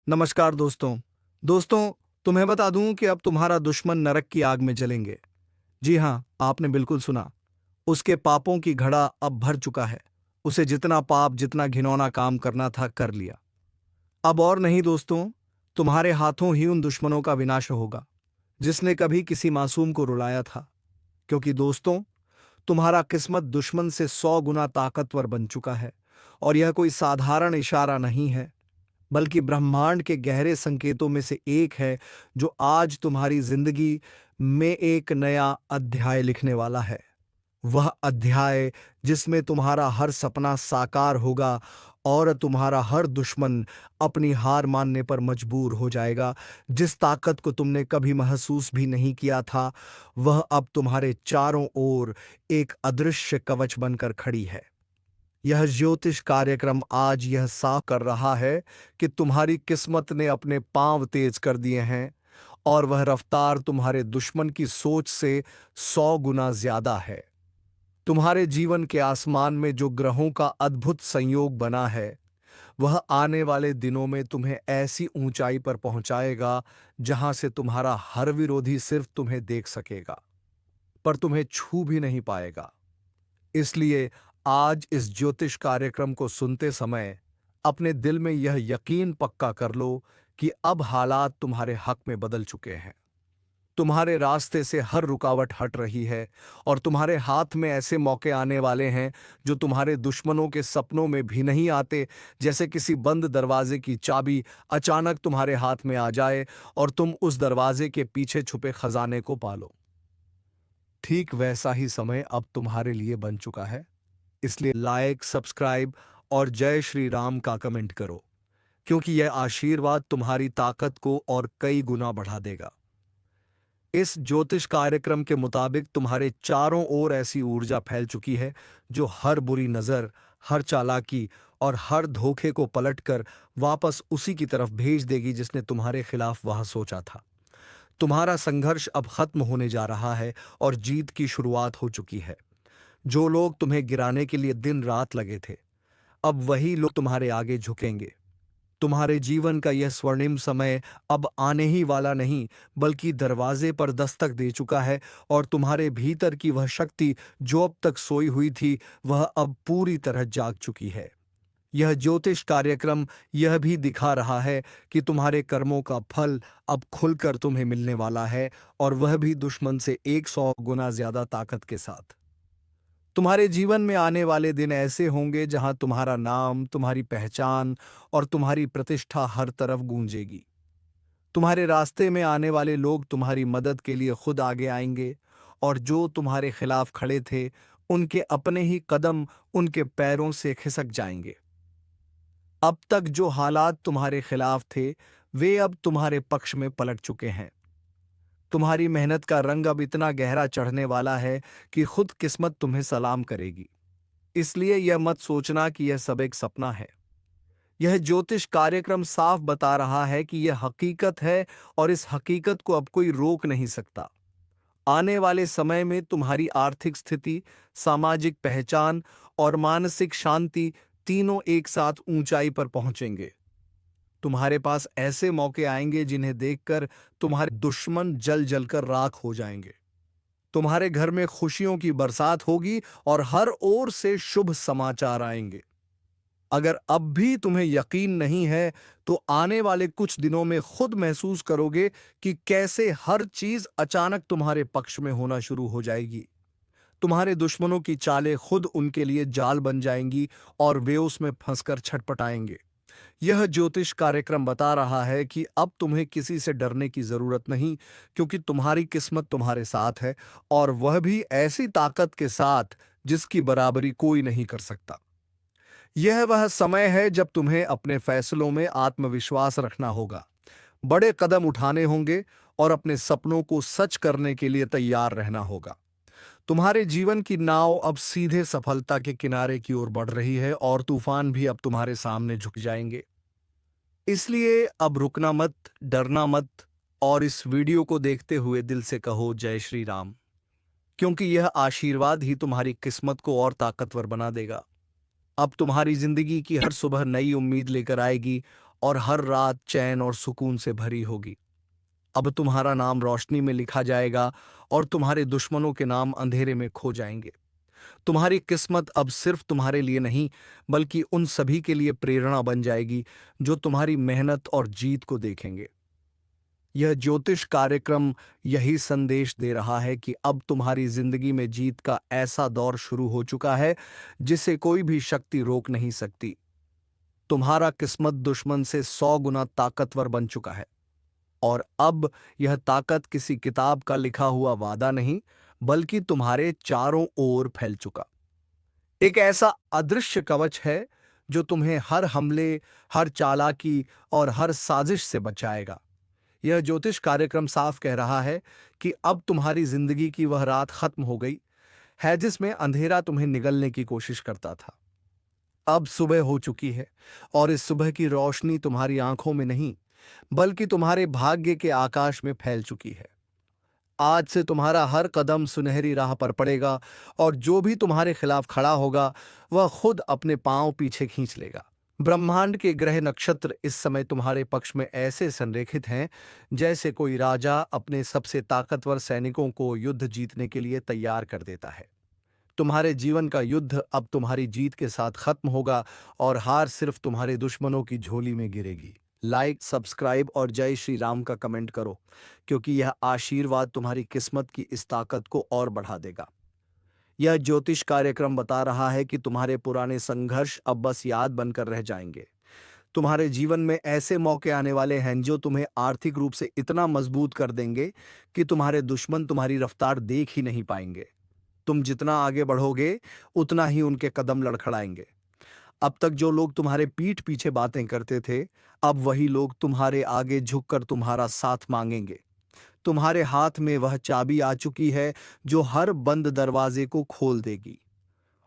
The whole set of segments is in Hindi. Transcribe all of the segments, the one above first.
नमस्कार दोस्तों। दोस्तों, तुम्हें बता दूं कि अब तुम्हारा दुश्मन नरक की आग में जलेंगे। जी हाँ, आपने बिल्कुल सुना। उसके पापों की घड़ा अब भर चुका है। उसे जितना पाप, जितना घिनौना काम करना था, कर लिया। अब और नहीं दोस्तों, तुम्हारे हाथों ही उन दुश्मनों का विनाश होगा जिसने कभी किसी मासूम को रुलाया था। क्योंकि दोस्तों, तुम्हारा किस्मत दुश्मन से 100 गुना ताकतवर बन चुका है। और यह कोई साधारण इशारा नहीं है, बल्कि ब्रह्मांड के गहरे संकेतों में से एक है जो आज तुम्हारी जिंदगी में एक नया अध्याय लिखने वाला है। वह अध्याय जिसमें तुम्हारा हर सपना साकार होगा और तुम्हारा हर दुश्मन अपनी हार मानने पर मजबूर हो जाएगा। जिस ताकत को तुमने कभी महसूस भी नहीं किया था, वह अब तुम्हारे चारों ओर एक अदृश्य कवच बनकर खड़ी है। यह ज्योतिष कार्यक्रम आज यह साफ कर रहा है कि तुम्हारी किस्मत ने अपने पांव तेज कर दिए हैं, और वह रफ्तार तुम्हारे दुश्मन की सोच से 100 गुना ज्यादा है। तुम्हारे जीवन के आसमान में जो ग्रहों का अद्भुत संयोग बना है, वह आने वाले दिनों में तुम्हें ऐसी ऊंचाई पर पहुंचाएगा जहां से तुम्हारा हर विरोधी सिर्फ तुम्हें देख सकेगा, पर तुम्हें छू भी नहीं पाएगा। इसलिए आज इस ज्योतिष कार्यक्रम को सुनते समय अपने दिल में यह यकीन पक्का कर लो कि अब हालात तुम्हारे हक में बदल चुके हैं। तुम्हारे रास्ते से हर रुकावट हट रही है, और तुम्हारे हाथ में ऐसे मौके आने वाले हैं जो तुम्हारे दुश्मनों के सपनों में भी नहीं आते। जैसे किसी बंद दरवाजे की चाबी अचानक तुम्हारे हाथ में आ जाए और तुम उस दरवाजे के पीछे छुपे खजाने को पालो। ठीक वैसा ही समय अब तुम्हारे लिए बन चुका है। इसलिए लाइक, सब्सक्राइब और जय श्री राम का कमेंट करो, क्योंकि यह आशीर्वाद तुम्हारी ताकत को और कई गुना बढ़ा देगा। इस ज्योतिष कार्यक्रम के मुताबिक तुम्हारे चारों ओर ऐसी ऊर्जा फैल चुकी है जो हर बुरी नजर, हर चालाकी और हर धोखे को पलटकर वापस उसी की तरफ भेज देगी जिसने तुम्हारे खिलाफ वह सोचा था। तुम्हारा संघर्ष अब खत्म होने जा रहा है और जीत की शुरुआत हो चुकी है। जो लोग तुम्हें गिराने के लिए दिन रात लगे थे, अब वही लोग तुम्हारे आगे झुकेंगे। तुम्हारे जीवन का यह स्वर्णिम समय अब आने ही वाला नहीं, बल्कि दरवाजे पर दस्तक दे चुका है। और तुम्हारे भीतर की वह शक्ति जो अब तक सोई हुई थी, वह अब पूरी तरह जाग चुकी है। यह ज्योतिष कार्यक्रम यह भी दिखा रहा है कि तुम्हारे कर्मों का फल अब खुलकर तुम्हें मिलने वाला है, और वह भी दुश्मन से 100 गुना ज्यादा ताकत के साथ। तुम्हारे जीवन में आने वाले दिन ऐसे होंगे जहां तुम्हारा नाम, तुम्हारी पहचान और तुम्हारी प्रतिष्ठा हर तरफ गूंजेगी। तुम्हारे रास्ते में आने वाले लोग तुम्हारी मदद के लिए खुद आगे आएंगे, और जो तुम्हारे खिलाफ खड़े थे, उनके अपने ही कदम उनके पैरों से खिसक जाएंगे। अब तक जो हालात तुम्हारे खिलाफ थे, वे अब तुम्हारे पक्ष में पलट चुके हैं। तुम्हारी मेहनत का रंग अब इतना गहरा चढ़ने वाला है कि खुद किस्मत तुम्हें सलाम करेगी। इसलिए यह मत सोचना कि यह सब एक सपना है। यह ज्योतिष कार्यक्रम साफ बता रहा है कि यह हकीकत है, और इस हकीकत को अब कोई रोक नहीं सकता। आने वाले समय में तुम्हारी आर्थिक स्थिति, सामाजिक पहचान और मानसिक शांति तीनों एक साथ ऊंचाई पर पहुंचेंगे। तुम्हारे पास ऐसे मौके आएंगे जिन्हें देखकर तुम्हारे दुश्मन जल जलकर राख हो जाएंगे। तुम्हारे घर में खुशियों की बरसात होगी और हर ओर से शुभ समाचार आएंगे। अगर अब भी तुम्हें यकीन नहीं है, तो आने वाले कुछ दिनों में खुद महसूस करोगे कि कैसे हर चीज अचानक तुम्हारे पक्ष में होना शुरू हो जाएगी। तुम्हारे दुश्मनों की चालें खुद उनके लिए जाल बन जाएंगी, और वे उसमें फंसकर छटपटाएंगे। यह ज्योतिष कार्यक्रम बता रहा है कि अब तुम्हें किसी से डरने की जरूरत नहीं, क्योंकि तुम्हारी किस्मत तुम्हारे साथ है, और वह भी ऐसी ताकत के साथ जिसकी बराबरी कोई नहीं कर सकता। यह वह समय है जब तुम्हें अपने फैसलों में आत्मविश्वास रखना होगा, बड़े कदम उठाने होंगे और अपने सपनों को सच करने के लिए तैयार रहना होगा। तुम्हारे जीवन की नाव अब सीधे सफलता के किनारे की ओर बढ़ रही है, और तूफान भी अब तुम्हारे सामने झुक जाएंगे। इसलिए अब रुकना मत, डरना मत, और इस वीडियो को देखते हुए दिल से कहो जय श्री राम, क्योंकि यह आशीर्वाद ही तुम्हारी किस्मत को और ताकतवर बना देगा। अब तुम्हारी जिंदगी की हर सुबह नई उम्मीद लेकर आएगी, और हर रात चैन और सुकून से भरी होगी। अब तुम्हारा नाम रोशनी में लिखा जाएगा और तुम्हारे दुश्मनों के नाम अंधेरे में खो जाएंगे। तुम्हारी किस्मत अब सिर्फ तुम्हारे लिए नहीं, बल्कि उन सभी के लिए प्रेरणा बन जाएगी जो तुम्हारी मेहनत और जीत को देखेंगे। यह ज्योतिष कार्यक्रम यही संदेश दे रहा है कि अब तुम्हारी जिंदगी में जीत का ऐसा दौर शुरू हो चुका है जिसे कोई भी शक्ति रोक नहीं सकती। तुम्हारा किस्मत दुश्मन से 100 गुना ताकतवर बन चुका है, और अब यह ताकत किसी किताब का लिखा हुआ वादा नहीं, बल्कि तुम्हारे चारों ओर फैल चुका एक ऐसा अदृश्य कवच है जो तुम्हें हर हमले, हर चालाकी और हर साजिश से बचाएगा। यह ज्योतिष कार्यक्रम साफ कह रहा है कि अब तुम्हारी जिंदगी की वह रात खत्म हो गई है जिसमें अंधेरा तुम्हें निगलने की कोशिश करता था। अब सुबह हो चुकी है, और इस सुबह की रोशनी तुम्हारी आंखों में नहीं, बल्कि तुम्हारे भाग्य के आकाश में फैल चुकी है। आज से तुम्हारा हर कदम सुनहरी राह पर पड़ेगा, और जो भी तुम्हारे खिलाफ खड़ा होगा वह खुद अपने पांव पीछे खींच लेगा। ब्रह्मांड के ग्रह नक्षत्र इस समय तुम्हारे पक्ष में ऐसे संरेखित हैं जैसे कोई राजा अपने सबसे ताकतवर सैनिकों को युद्ध जीतने के लिए तैयार कर देता है। तुम्हारे जीवन का युद्ध अब तुम्हारी जीत के साथ खत्म होगा, और हार सिर्फ तुम्हारे दुश्मनों की झोली में गिरेगी। लाइक, सब्सक्राइब और जय श्री राम का कमेंट करो, क्योंकि यह आशीर्वाद तुम्हारी किस्मत की इस ताकत को और बढ़ा देगा। यह ज्योतिष कार्यक्रम बता रहा है कि तुम्हारे पुराने संघर्ष अब बस याद बनकर रह जाएंगे। तुम्हारे जीवन में ऐसे मौके आने वाले हैं जो तुम्हें आर्थिक रूप से इतना मजबूत कर देंगे कि तुम्हारे दुश्मन तुम्हारी रफ्तार देख ही नहीं पाएंगे। तुम जितना आगे बढ़ोगे, उतना ही उनके कदम लड़खड़ाएंगे। अब तक जो लोग तुम्हारे पीठ पीछे बातें करते थे, अब वही लोग तुम्हारे आगे झुककर तुम्हारा साथ मांगेंगे। तुम्हारे हाथ में वह चाबी आ चुकी है जो हर बंद दरवाजे को खोल देगी,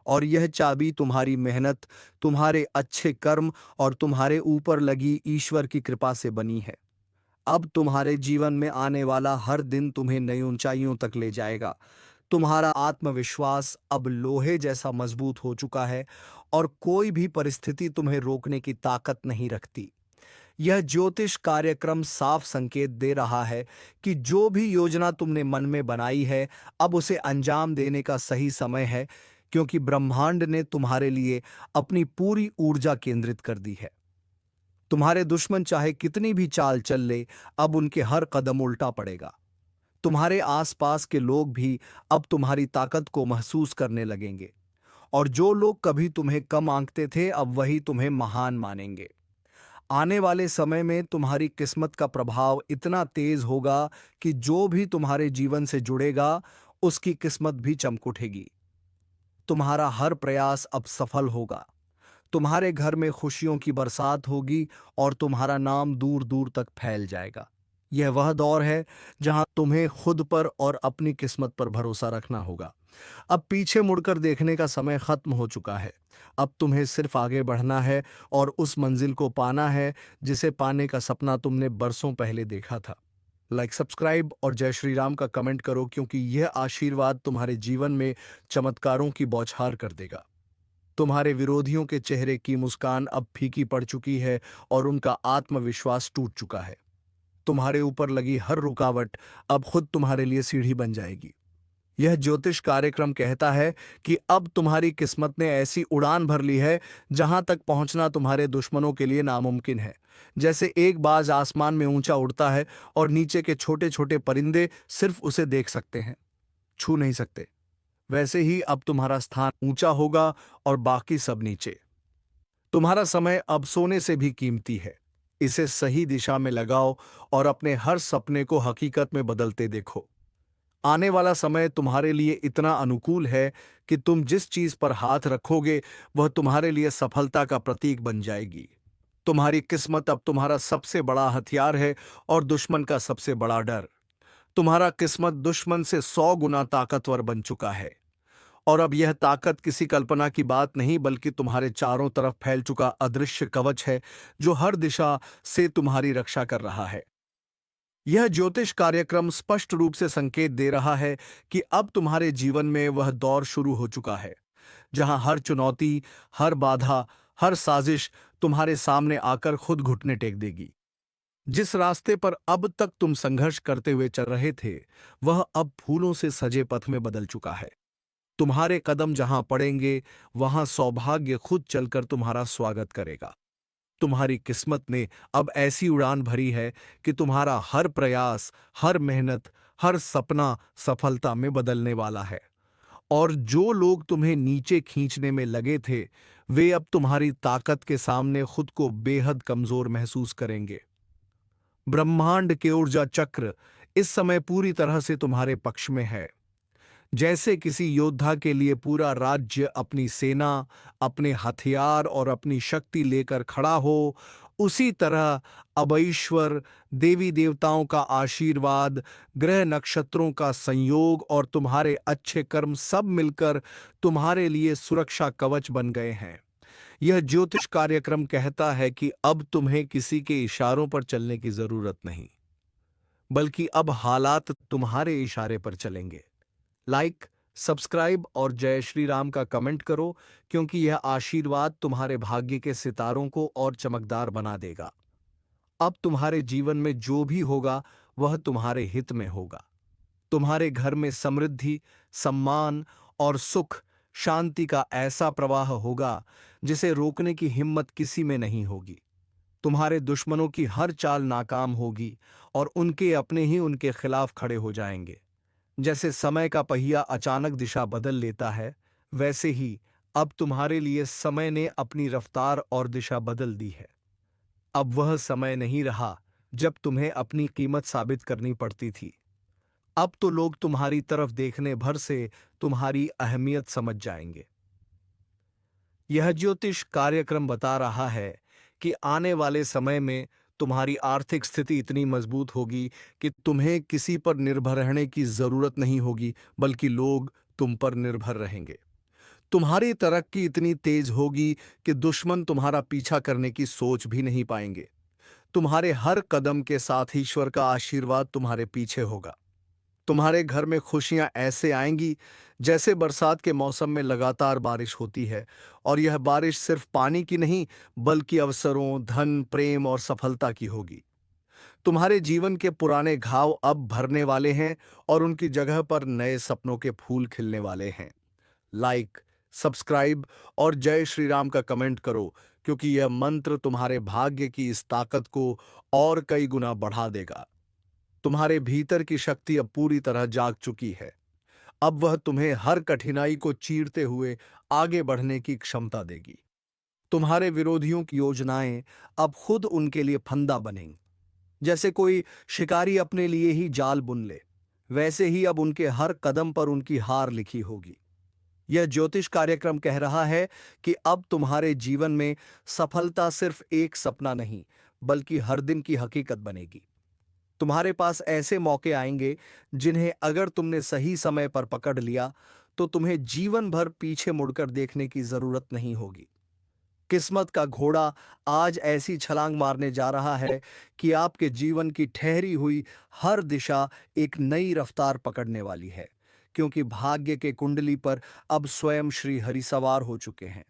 और यह चाबी तुम्हारी मेहनत, तुम्हारे अच्छे कर्म और तुम्हारे ऊपर लगी ईश्वर की कृपा से बनी है। अब तुम्हारे जीवन में आने वाला हर दिन तुम्हें नई ऊंचाइयों तक ले जाएगा। तुम्हारा आत्मविश्वास अब लोहे जैसा मजबूत हो चुका है, और कोई भी परिस्थिति तुम्हें रोकने की ताकत नहीं रखती। यह ज्योतिष कार्यक्रम साफ संकेत दे रहा है कि जो भी योजना तुमने मन में बनाई है, अब उसे अंजाम देने का सही समय है, क्योंकि ब्रह्मांड ने तुम्हारे लिए अपनी पूरी ऊर्जा केंद्रित कर दी है। तुम्हारे दुश्मन चाहे कितनी भी चाल चल ले, अब उनके हर कदम उल्टा पड़ेगा। तुम्हारे आसपास के लोग भी अब तुम्हारी ताकत को महसूस करने लगेंगे, और जो लोग कभी तुम्हें कम आंकते थे, अब वही तुम्हें महान मानेंगे। आने वाले समय में तुम्हारी किस्मत का प्रभाव इतना तेज होगा कि जो भी तुम्हारे जीवन से जुड़ेगा, उसकी किस्मत भी चमक उठेगी। तुम्हारा हर प्रयास अब सफल होगा। तुम्हारे घर में खुशियों की बरसात होगी, और तुम्हारा नाम दूर दूर तक फैल जाएगा। यह वह दौर है जहां तुम्हें खुद पर और अपनी किस्मत पर भरोसा रखना होगा। अब पीछे मुड़कर देखने का समय खत्म हो चुका है। अब तुम्हें सिर्फ आगे बढ़ना है और उस मंजिल को पाना है जिसे पाने का सपना तुमने बरसों पहले देखा था। लाइक, सब्सक्राइब और जय श्री राम का कमेंट करो, क्योंकि यह आशीर्वाद तुम्हारे जीवन में चमत्कारों की बौछार कर देगा। तुम्हारे विरोधियों के चेहरे की मुस्कान अब फीकी पड़ चुकी है, और उनका आत्मविश्वास टूट चुका है। तुम्हारे ऊपर लगी हर रुकावट अब खुद तुम्हारे लिए सीढ़ी बन जाएगी। यह ज्योतिष कार्यक्रम कहता है कि अब तुम्हारी किस्मत ने ऐसी उड़ान भर ली है जहां तक पहुंचना तुम्हारे दुश्मनों के लिए नामुमकिन है। जैसे एक बाज आसमान में ऊंचा उड़ता है और नीचे के छोटे छोटे परिंदे सिर्फ उसे देख सकते हैं, छू नहीं सकते, वैसे ही अब तुम्हारा स्थान ऊंचा होगा और बाकी सब नीचे। तुम्हारा समय अब सोने से भी कीमती है। इसे सही दिशा में लगाओ और अपने हर सपने को हकीकत में बदलते देखो। आने वाला समय तुम्हारे लिए इतना अनुकूल है कि तुम जिस चीज पर हाथ रखोगे वह तुम्हारे लिए सफलता का प्रतीक बन जाएगी। तुम्हारी किस्मत अब तुम्हारा सबसे बड़ा हथियार है और दुश्मन का सबसे बड़ा डर। तुम्हारा किस्मत दुश्मन से 100 गुना ताकतवर बन चुका है, और अब यह ताकत किसी कल्पना की बात नहीं, बल्कि तुम्हारे चारों तरफ फैल चुका अदृश्य कवच है जो हर दिशा से तुम्हारी रक्षा कर रहा है। यह ज्योतिष कार्यक्रम स्पष्ट रूप से संकेत दे रहा है कि अब तुम्हारे जीवन में वह दौर शुरू हो चुका है जहां हर चुनौती, हर बाधा, हर साजिश तुम्हारे सामने आकर खुद घुटने टेक देगी। जिस रास्ते पर अब तक तुम संघर्ष करते हुए चल रहे थे, वह अब फूलों से सजे पथ में बदल चुका है। तुम्हारे कदम जहां पड़ेंगे, वहां सौभाग्य खुद चलकर तुम्हारा स्वागत करेगा। तुम्हारी किस्मत ने अब ऐसी उड़ान भरी है कि तुम्हारा हर प्रयास, हर मेहनत, हर सपना सफलता में बदलने वाला है। और जो लोग तुम्हें नीचे खींचने में लगे थे, वे अब तुम्हारी ताकत के सामने खुद को बेहद कमजोर महसूस करेंगे। ब्रह्मांड के ऊर्जा चक्र इस समय पूरी तरह से तुम्हारे पक्ष में है। जैसे किसी योद्धा के लिए पूरा राज्य अपनी सेना, अपने हथियार और अपनी शक्ति लेकर खड़ा हो, उसी तरह अब ईश्वर, देवी देवताओं का आशीर्वाद, ग्रह नक्षत्रों का संयोग और तुम्हारे अच्छे कर्म सब मिलकर तुम्हारे लिए सुरक्षा कवच बन गए हैं। यह ज्योतिष कार्यक्रम कहता है कि अब तुम्हें किसी के इशारों पर चलने की जरूरत नहीं, बल्कि अब हालात तुम्हारे इशारे पर चलेंगे। लाइक, सब्सक्राइब और जय श्री राम का कमेंट करो, क्योंकि यह आशीर्वाद तुम्हारे भाग्य के सितारों को और चमकदार बना देगा। अब तुम्हारे जीवन में जो भी होगा, वह तुम्हारे हित में होगा। तुम्हारे घर में समृद्धि, सम्मान और सुख, शांति का ऐसा प्रवाह होगा जिसे रोकने की हिम्मत किसी में नहीं होगी। तुम्हारे दुश्मनों की हर चाल नाकाम होगी और उनके अपने ही उनके खिलाफ खड़े हो जाएंगे। जैसे समय का पहिया अचानक दिशा बदल लेता है, वैसे ही अब तुम्हारे लिए समय ने अपनी रफ्तार और दिशा बदल दी है। अब वह समय नहीं रहा जब तुम्हें अपनी कीमत साबित करनी पड़ती थी। अब तो लोग तुम्हारी तरफ देखने भर से तुम्हारी अहमियत समझ जाएंगे। यह ज्योतिष कार्यक्रम बता रहा है कि आने वाले समय में तुम्हारी आर्थिक स्थिति इतनी मजबूत होगी कि तुम्हें किसी पर निर्भर रहने की जरूरत नहीं होगी, बल्कि लोग तुम पर निर्भर रहेंगे। तुम्हारी तरक्की इतनी तेज होगी कि दुश्मन तुम्हारा पीछा करने की सोच भी नहीं पाएंगे। तुम्हारे हर कदम के साथ ईश्वर का आशीर्वाद तुम्हारे पीछे होगा। तुम्हारे घर में खुशियां ऐसे आएंगी जैसे बरसात के मौसम में लगातार बारिश होती है, और यह बारिश सिर्फ पानी की नहीं, बल्कि अवसरों, धन, प्रेम और सफलता की होगी। तुम्हारे जीवन के पुराने घाव अब भरने वाले हैं और उनकी जगह पर नए सपनों के फूल खिलने वाले हैं। लाइक, सब्सक्राइब और जय श्री राम का कमेंट करो, क्योंकि यह मंत्र तुम्हारे भाग्य की इस ताकत को और कई गुना बढ़ा देगा। तुम्हारे भीतर की शक्ति अब पूरी तरह जाग चुकी है। अब वह तुम्हें हर कठिनाई को चीरते हुए आगे बढ़ने की क्षमता देगी। तुम्हारे विरोधियों की योजनाएं अब खुद उनके लिए फंदा बनेंगी। जैसे कोई शिकारी अपने लिए ही जाल बुन ले, वैसे ही अब उनके हर कदम पर उनकी हार लिखी होगी। यह ज्योतिष कार्यक्रम कह रहा है कि अब तुम्हारे जीवन में सफलता सिर्फ एक सपना नहीं, बल्कि हर दिन की हकीकत बनेगी। तुम्हारे पास ऐसे मौके आएंगे जिन्हें अगर तुमने सही समय पर पकड़ लिया, तो तुम्हें जीवन भर पीछे मुड़कर देखने की जरूरत नहीं होगी। किस्मत का घोड़ा आज ऐसी छलांग मारने जा रहा है कि आपके जीवन की ठहरी हुई हर दिशा एक नई रफ्तार पकड़ने वाली है, क्योंकि भाग्य के कुंडली पर अब स्वयं श्री हरि सवार हो चुके हैं।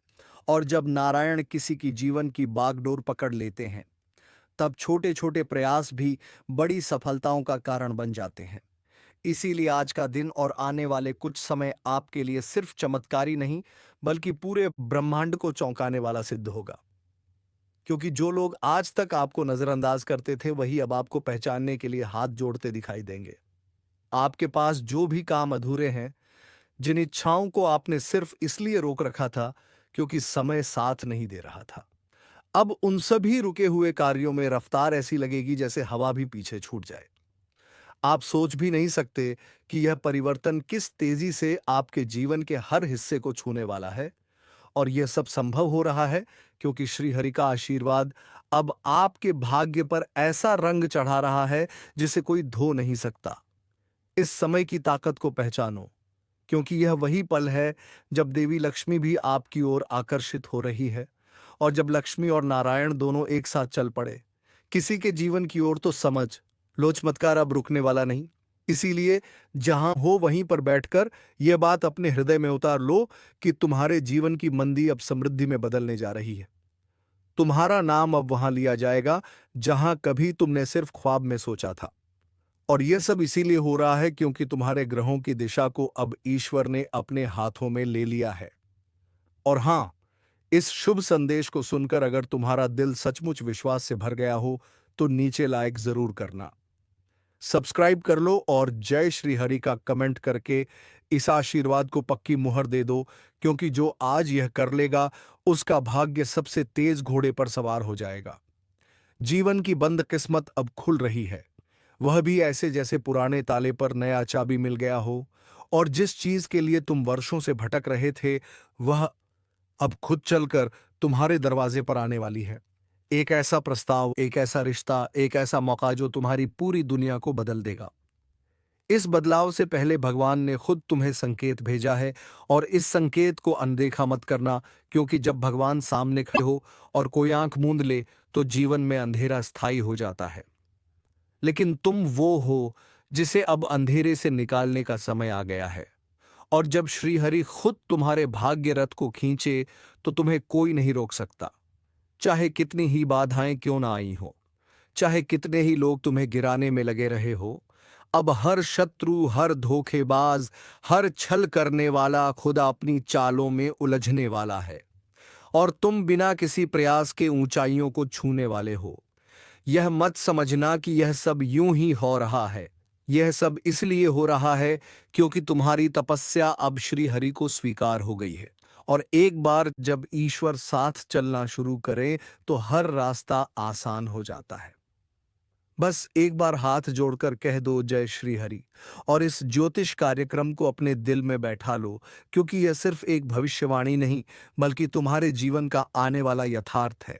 और जब नारायण किसी की जीवन की बागडोर पकड़ लेते हैं, तब छोटे छोटे प्रयास भी बड़ी सफलताओं का कारण बन जाते हैं। इसीलिए आज का दिन और आने वाले कुछ समय आपके लिए सिर्फ चमत्कारी नहीं, बल्कि पूरे ब्रह्मांड को चौंकाने वाला सिद्ध होगा। क्योंकि जो लोग आज तक आपको नजरअंदाज करते थे, वही अब आपको पहचानने के लिए हाथ जोड़ते दिखाई देंगे। आपके पास जो भी काम अधूरे हैं, जिन इच्छाओं को आपने सिर्फ इसलिए रोक रखा था क्योंकि समय साथ नहीं दे रहा था, अब उन सभी रुके हुए कार्यों में रफ्तार ऐसी लगेगी जैसे हवा भी पीछे छूट जाए। आप सोच भी नहीं सकते कि यह परिवर्तन किस तेजी से आपके जीवन के हर हिस्से को छूने वाला है। और यह सब संभव हो रहा है क्योंकि श्री हरि का आशीर्वाद अब आपके भाग्य पर ऐसा रंग चढ़ा रहा है जिसे कोई धो नहीं सकता। इस समय की ताकत को पहचानो, क्योंकि यह वही पल है जब देवी लक्ष्मी भी आपकी ओर आकर्षित हो रही है। और जब लक्ष्मी और नारायण दोनों एक साथ चल पड़े किसी के जीवन की ओर, तो समझ लो चमत्कार अब रुकने वाला नहीं। इसीलिए जहां हो वहीं पर बैठकर यह बात अपने हृदय में उतार लो कि तुम्हारे जीवन की मंदी अब समृद्धि में बदलने जा रही है। तुम्हारा नाम अब वहां लिया जाएगा जहां कभी तुमने सिर्फ ख्वाब में सोचा था। और यह सब इसीलिए हो रहा है क्योंकि तुम्हारे ग्रहों की दिशा को अब ईश्वर ने अपने हाथों में ले लिया है। और हां, इस शुभ संदेश को सुनकर अगर तुम्हारा दिल सचमुच विश्वास से भर गया हो तो नीचे लाइक जरूर करना, सब्सक्राइब कर लो और जय श्री हरि का कमेंट करके इस आशीर्वाद को पक्की मुहर दे दो, क्योंकि जो आज यह कर लेगा उसका भाग्य सबसे तेज घोड़े पर सवार हो जाएगा। जीवन की बंद किस्मत अब खुल रही है, वह भी ऐसे जैसे पुराने ताले पर नया चाबी मिल गया हो। और जिस चीज के लिए तुम वर्षों से भटक रहे थे वह अब खुद चलकर तुम्हारे दरवाजे पर आने वाली है। एक ऐसा प्रस्ताव, एक ऐसा रिश्ता, एक ऐसा मौका जो तुम्हारी पूरी दुनिया को बदल देगा। इस बदलाव से पहले भगवान ने खुद तुम्हें संकेत भेजा है, और इस संकेत को अनदेखा मत करना, क्योंकि जब भगवान सामने खड़े हो और कोई आंख मूंद ले तो जीवन में अंधेरा स्थायी हो जाता है। लेकिन तुम वो हो जिसे अब अंधेरे से निकालने का समय आ गया है। और जब श्रीहरि खुद तुम्हारे भाग्य रथ को खींचे तो तुम्हें कोई नहीं रोक सकता, चाहे कितनी ही बाधाएं क्यों ना आई हो, चाहे कितने ही लोग तुम्हें गिराने में लगे रहे हो। अब हर शत्रु, हर धोखेबाज, हर छल करने वाला खुदा अपनी चालों में उलझने वाला है, और तुम बिना किसी प्रयास के ऊंचाइयों को छूने वाले हो। यह मत समझना कि यह सब यूं ही हो रहा है, यह सब इसलिए हो रहा है क्योंकि तुम्हारी तपस्या अब श्री हरि को स्वीकार हो गई है। और एक बार जब ईश्वर साथ चलना शुरू करे तो हर रास्ता आसान हो जाता है। बस एक बार हाथ जोड़कर कह दो जय श्री हरि, और इस ज्योतिष कार्यक्रम को अपने दिल में बैठा लो, क्योंकि यह सिर्फ एक भविष्यवाणी नहीं बल्कि तुम्हारे जीवन का आने वाला यथार्थ है।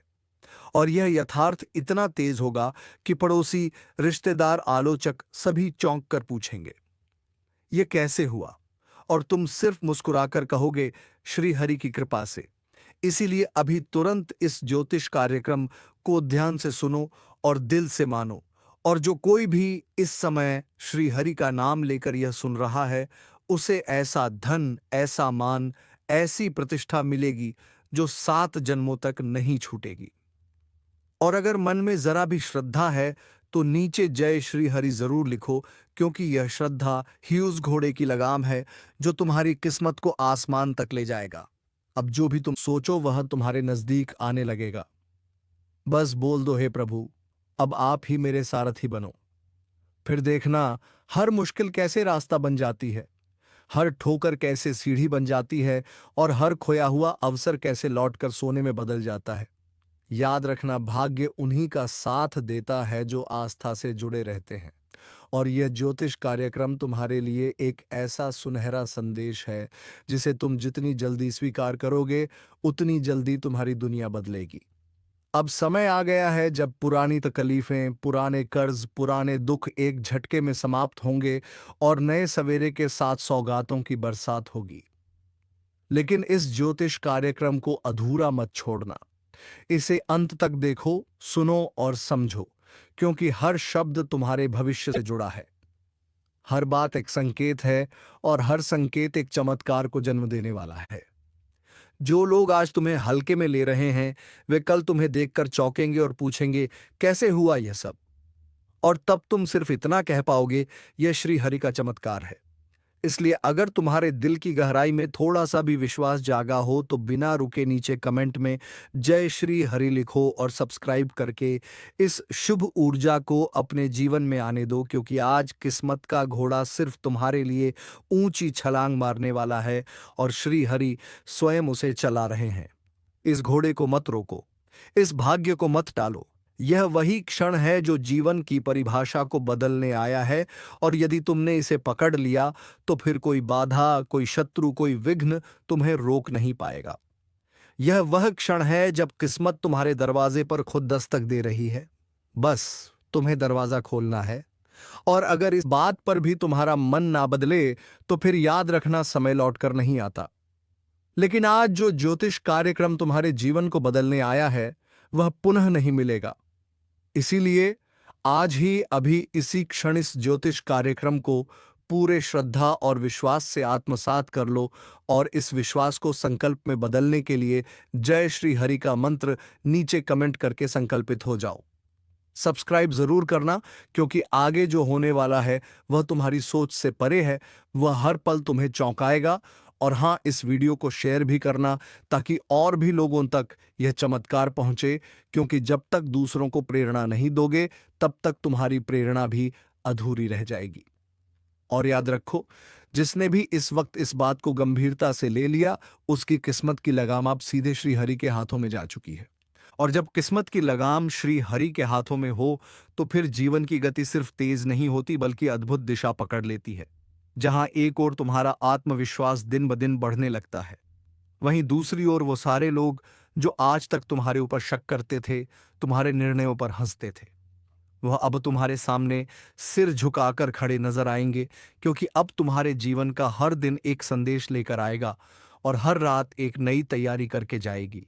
और यह यथार्थ इतना तेज होगा कि पड़ोसी, रिश्तेदार, आलोचक सभी चौंक कर पूछेंगे, यह कैसे हुआ? और तुम सिर्फ मुस्कुराकर कहोगे, श्री हरि की कृपा से। इसीलिए अभी तुरंत इस ज्योतिष कार्यक्रम को ध्यान से सुनो और दिल से मानो। और जो कोई भी इस समय श्री हरि का नाम लेकर यह सुन रहा है, उसे ऐसा धन, ऐसा मान, ऐसी प्रतिष्ठा मिलेगी जो 7 जन्मों तक नहीं छूटेगी। और अगर मन में जरा भी श्रद्धा है तो नीचे जय श्री हरि जरूर लिखो, क्योंकि यह श्रद्धा ही उस घोड़े की लगाम है जो तुम्हारी किस्मत को आसमान तक ले जाएगा। अब जो भी तुम सोचो वह तुम्हारे नजदीक आने लगेगा। बस बोल दो, हे प्रभु, अब आप ही मेरे सारथी बनो। फिर देखना हर मुश्किल कैसे रास्ता बन जाती है, हर ठोकर कैसे सीढ़ी बन जाती है, और हर खोया हुआ अवसर कैसे लौटकर सोने में बदल जाता है। याद रखना, भाग्य उन्हीं का साथ देता है जो आस्था से जुड़े रहते हैं। और यह ज्योतिष कार्यक्रम तुम्हारे लिए एक ऐसा सुनहरा संदेश है जिसे तुम जितनी जल्दी स्वीकार करोगे उतनी जल्दी तुम्हारी दुनिया बदलेगी। अब समय आ गया है जब पुरानी तकलीफें, पुराने कर्ज, पुराने दुख एक झटके में समाप्त होंगे और नए सवेरे के साथ सौगातों की बरसात होगी। लेकिन इस ज्योतिष कार्यक्रम को अधूरा मत छोड़ना। इसे अंत तक देखो, सुनो और समझो, क्योंकि हर शब्द तुम्हारे भविष्य से जुड़ा है। हर बात एक संकेत है, और हर संकेत एक चमत्कार को जन्म देने वाला है। जो लोग आज तुम्हें हल्के में ले रहे हैं वे कल तुम्हें देखकर चौंकेंगे और पूछेंगे, कैसे हुआ यह सब? और तब तुम सिर्फ इतना कह पाओगे, यह श्री हरि का चमत्कार है। इसलिए अगर तुम्हारे दिल की गहराई में थोड़ा सा भी विश्वास जागा हो तो बिना रुके नीचे कमेंट में जय श्री हरि लिखो और सब्सक्राइब करके इस शुभ ऊर्जा को अपने जीवन में आने दो, क्योंकि आज किस्मत का घोड़ा सिर्फ तुम्हारे लिए ऊंची छलांग मारने वाला है और श्री हरि स्वयं उसे चला रहे हैं। इस घोड़े को मत रोको, इस भाग्य को मत टालो। यह वही क्षण है जो जीवन की परिभाषा को बदलने आया है, और यदि तुमने इसे पकड़ लिया तो फिर कोई बाधा, कोई शत्रु, कोई विघ्न तुम्हें रोक नहीं पाएगा। यह वह क्षण है जब किस्मत तुम्हारे दरवाजे पर खुद दस्तक दे रही है। बस तुम्हें दरवाजा खोलना है। और अगर इस बात पर भी तुम्हारा मन ना बदले तो फिर याद रखना, समय लौट कर नहीं आता। लेकिन आज जो ज्योतिष कार्यक्रम तुम्हारे जीवन को बदलने आया है वह पुनः नहीं मिलेगा। इसीलिए आज ही, अभी, इसी क्षण इस ज्योतिष कार्यक्रम को पूरे श्रद्धा और विश्वास से आत्मसात कर लो और इस विश्वास को संकल्प में बदलने के लिए जय श्री हरि का मंत्र नीचे कमेंट करके संकल्पित हो जाओ। सब्सक्राइब जरूर करना, क्योंकि आगे जो होने वाला है वह तुम्हारी सोच से परे है। वह हर पल तुम्हें चौंकाएगा। और हाँ, इस वीडियो को शेयर भी करना ताकि और भी लोगों तक यह चमत्कार पहुंचे, क्योंकि जब तक दूसरों को प्रेरणा नहीं दोगे तब तक तुम्हारी प्रेरणा भी अधूरी रह जाएगी। और याद रखो, जिसने भी इस वक्त इस बात को गंभीरता से ले लिया, उसकी किस्मत की लगाम अब सीधे श्री हरि के हाथों में जा चुकी है। और जब किस्मत की लगाम श्री हरि के हाथों में हो तो फिर जीवन की गति सिर्फ तेज नहीं होती बल्कि अद्भुत दिशा पकड़ लेती है। जहां एक ओर तुम्हारा आत्मविश्वास दिन ब दिन बढ़ने लगता है, वहीं दूसरी ओर वो सारे लोग जो आज तक तुम्हारे ऊपर शक करते थे, तुम्हारे निर्णयों पर हंसते थे, वह अब तुम्हारे सामने सिर झुकाकर खड़े नजर आएंगे, क्योंकि अब तुम्हारे जीवन का हर दिन एक संदेश लेकर आएगा और हर रात एक नई तैयारी करके जाएगी।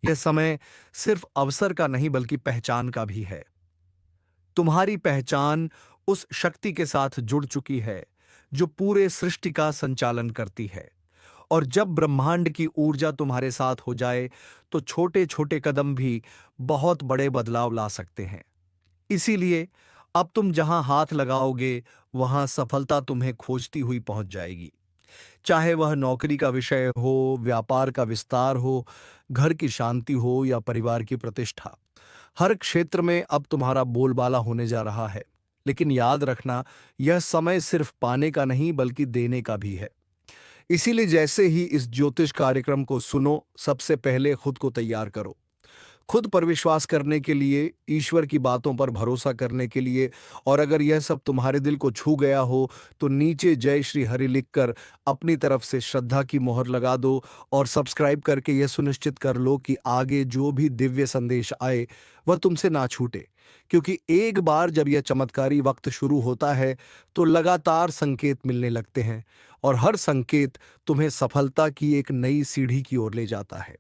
यह समय सिर्फ अवसर का नहीं बल्कि पहचान का भी है। तुम्हारी पहचान उस शक्ति के साथ जुड़ चुकी है जो पूरे सृष्टि का संचालन करती है। और जब ब्रह्मांड की ऊर्जा तुम्हारे साथ हो जाए तो छोटे छोटे कदम भी बहुत बड़े बदलाव ला सकते हैं। इसीलिए अब तुम जहां हाथ लगाओगे वहां सफलता तुम्हें खोजती हुई पहुंच जाएगी। चाहे वह नौकरी का विषय हो, व्यापार का विस्तार हो, घर की शांति हो या परिवार की प्रतिष्ठा, हर क्षेत्र में अब तुम्हारा बोलबाला होने जा रहा है। लेकिन याद रखना, यह समय सिर्फ पाने का नहीं बल्कि देने का भी है। इसीलिए जैसे ही इस ज्योतिष कार्यक्रम को सुनो, सबसे पहले खुद को तैयार करो। खुद पर विश्वास करने के लिए, ईश्वर की बातों पर भरोसा करने के लिए। और अगर यह सब तुम्हारे दिल को छू गया हो तो नीचे जय श्री हरि लिखकर अपनी तरफ से श्रद्धा की मोहर लगा दो और सब्सक्राइब करके यह सुनिश्चित कर लो कि आगे जो भी दिव्य संदेश आए वह तुमसे ना छूटे। क्योंकि एक बार जब यह चमत्कारी वक्त शुरू होता है तो लगातार संकेत मिलने लगते हैं और हर संकेत तुम्हें सफलता की एक नई सीढ़ी की ओर ले जाता है।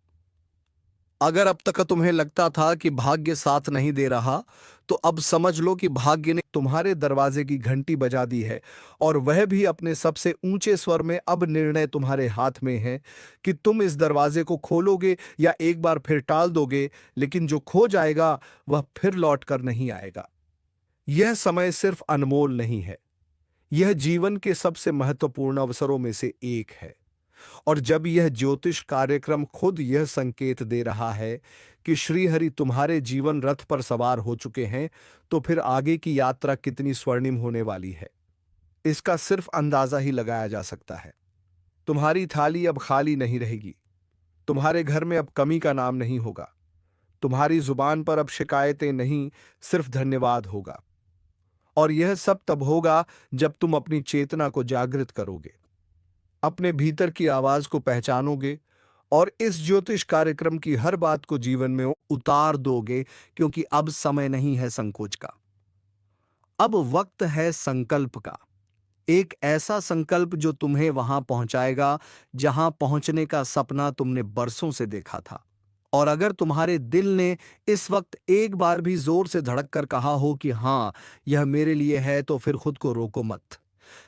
अगर अब तक तुम्हें लगता था कि भाग्य साथ नहीं दे रहा, तो अब समझ लो कि भाग्य ने तुम्हारे दरवाजे की घंटी बजा दी है और वह भी अपने सबसे ऊंचे स्वर में। अब निर्णय तुम्हारे हाथ में है कि तुम इस दरवाजे को खोलोगे या एक बार फिर टाल दोगे, लेकिन जो खो जाएगा वह फिर लौट कर नहीं आएगा। यह समय सिर्फ अनमोल नहीं है, यह जीवन के सबसे महत्वपूर्ण अवसरों में से एक है। और जब यह ज्योतिष कार्यक्रम खुद यह संकेत दे रहा है कि श्रीहरि तुम्हारे जीवन रथ पर सवार हो चुके हैं, तो फिर आगे की यात्रा कितनी स्वर्णिम होने वाली है, इसका सिर्फ अंदाजा ही लगाया जा सकता है। तुम्हारी थाली अब खाली नहीं रहेगी, तुम्हारे घर में अब कमी का नाम नहीं होगा, तुम्हारी जुबान पर अब शिकायतें नहीं, सिर्फ धन्यवाद होगा। और यह सब तब होगा जब तुम अपनी चेतना को जागृत करोगे, अपने भीतर की आवाज को पहचानोगे और इस ज्योतिष कार्यक्रम की हर बात को जीवन में उतार दोगे। क्योंकि अब समय नहीं है संकोच का, अब वक्त है संकल्प का। एक ऐसा संकल्प जो तुम्हें वहां पहुंचाएगा जहां पहुंचने का सपना तुमने बरसों से देखा था। और अगर तुम्हारे दिल ने इस वक्त एक बार भी जोर से धड़क कर कहा हो कि हां, यह मेरे लिए है, तो फिर खुद को रोको मत।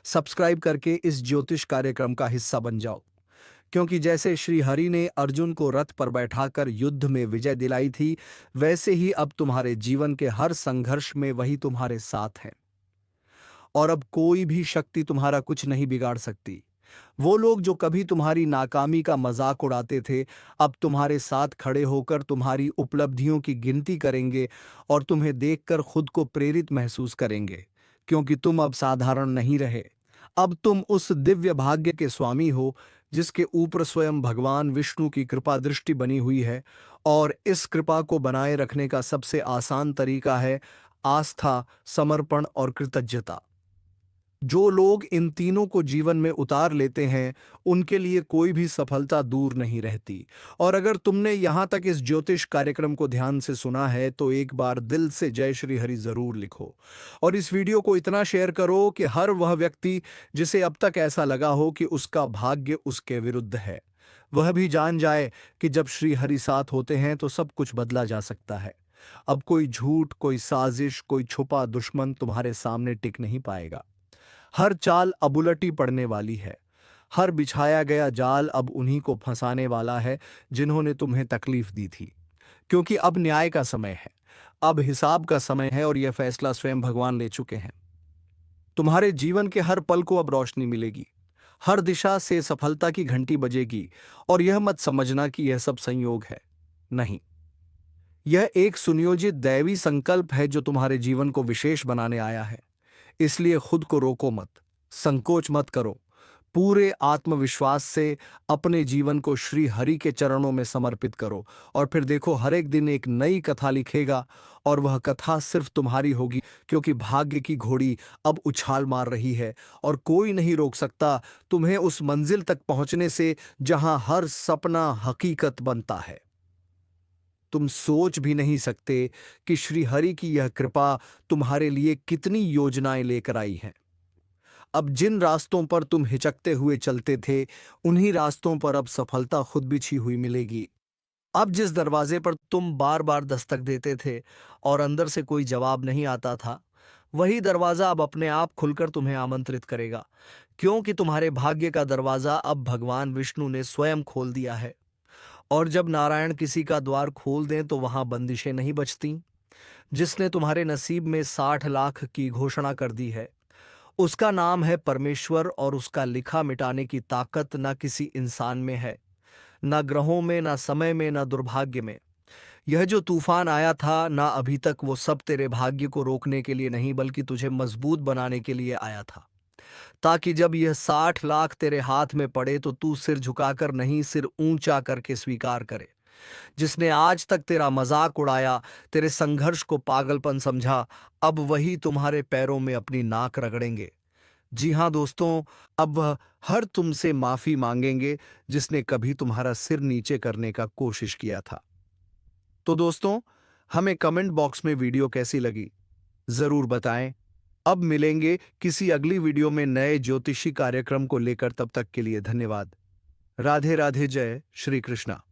सब्सक्राइब करके इस ज्योतिष कार्यक्रम का हिस्सा बन जाओ। क्योंकि जैसे श्री हरि ने अर्जुन को रथ पर बैठाकर युद्ध में विजय दिलाई थी, वैसे ही अब तुम्हारे जीवन के हर संघर्ष में वही तुम्हारे साथ है। और अब कोई भी शक्ति तुम्हारा कुछ नहीं बिगाड़ सकती। वो लोग जो कभी तुम्हारी नाकामी का मजाक उड़ाते थे, अब तुम्हारे साथ खड़े होकर तुम्हारी उपलब्धियों की गिनती करेंगे और तुम्हें देखकर खुद को प्रेरित महसूस करेंगे। क्योंकि तुम अब साधारण नहीं रहे, अब तुम उस दिव्य भाग्य के स्वामी हो जिसके ऊपर स्वयं भगवान विष्णु की कृपा दृष्टि बनी हुई है। और इस कृपा को बनाए रखने का सबसे आसान तरीका है आस्था, समर्पण और कृतज्ञता। जो लोग इन तीनों को जीवन में उतार लेते हैं, उनके लिए कोई भी सफलता दूर नहीं रहती। और अगर तुमने यहां तक इस ज्योतिष कार्यक्रम को ध्यान से सुना है तो एक बार दिल से जय श्री हरि जरूर लिखो और इस वीडियो को इतना शेयर करो कि हर वह व्यक्ति जिसे अब तक ऐसा लगा हो कि उसका भाग्य उसके विरुद्ध है, वह भी जान जाए कि जब श्री हरि साथ होते हैं तो सब कुछ बदला जा सकता है। अब कोई झूठ, कोई साजिश, कोई छुपा दुश्मन तुम्हारे सामने टिक नहीं पाएगा। हर चाल अब उलटी पड़ने वाली है। हर बिछाया गया जाल अब उन्हीं को फंसाने वाला है जिन्होंने तुम्हें तकलीफ दी थी। क्योंकि अब न्याय का समय है, अब हिसाब का समय है और यह फैसला स्वयं भगवान ले चुके हैं। तुम्हारे जीवन के हर पल को अब रोशनी मिलेगी, हर दिशा से सफलता की घंटी बजेगी। और यह मत समझना कि यह सब संयोग है। नहीं, यह एक सुनियोजित दैवी संकल्प है जो तुम्हारे जीवन को विशेष बनाने आया है। इसलिए खुद को रोको मत, संकोच मत करो। पूरे आत्मविश्वास से अपने जीवन को श्री हरि के चरणों में समर्पित करो और फिर देखो, हर एक दिन एक नई कथा लिखेगा और वह कथा सिर्फ तुम्हारी होगी, क्योंकि भाग्य की घोड़ी अब उछाल मार रही है और कोई नहीं रोक सकता तुम्हें उस मंजिल तक पहुंचने से जहां हर सपना हकीकत बनता है। तुम सोच भी नहीं सकते कि श्री हरि की यह कृपा तुम्हारे लिए कितनी योजनाएं लेकर आई है। अब जिन रास्तों पर तुम हिचकते हुए चलते थे, उन्हीं रास्तों पर अब सफलता खुद बिछी हुई मिलेगी। अब जिस दरवाजे पर तुम बार बार दस्तक देते थे और अंदर से कोई जवाब नहीं आता था, वही दरवाजा अब अपने आप खुलकर तुम्हें आमंत्रित करेगा, क्योंकि तुम्हारे भाग्य का दरवाजा अब भगवान विष्णु ने स्वयं खोल दिया है। और जब नारायण किसी का द्वार खोल दें तो वहां बंदिशें नहीं बचती। जिसने तुम्हारे नसीब में 60 लाख की घोषणा कर दी है, उसका नाम है परमेश्वर, और उसका लिखा मिटाने की ताकत ना किसी इंसान में है, ना ग्रहों में, ना समय में, ना दुर्भाग्य में। यह जो तूफान आया था ना, अभी तक वो सब तेरे भाग्य को रोकने के लिए नहीं, बल्कि तुझे मजबूत बनाने के लिए आया था, ताकि जब यह 60 लाख तेरे हाथ में पड़े तो तू सिर झुकाकर नहीं, सिर ऊंचा करके स्वीकार करे। जिसने आज तक तेरा मजाक उड़ाया, तेरे संघर्ष को पागलपन समझा, अब वही तुम्हारे पैरों में अपनी नाक रगड़ेंगे। जी हाँ दोस्तों, अब वह हर तुमसे माफी मांगेंगे जिसने कभी तुम्हारा सिर नीचे करने का कोशिश किया था। तो दोस्तों, हमें कमेंट बॉक्स में वीडियो कैसी लगी जरूर बताएं। अब मिलेंगे किसी अगली वीडियो में नए ज्योतिषी कार्यक्रम को लेकर। तब तक के लिए धन्यवाद। राधे राधे, जय श्री कृष्णा।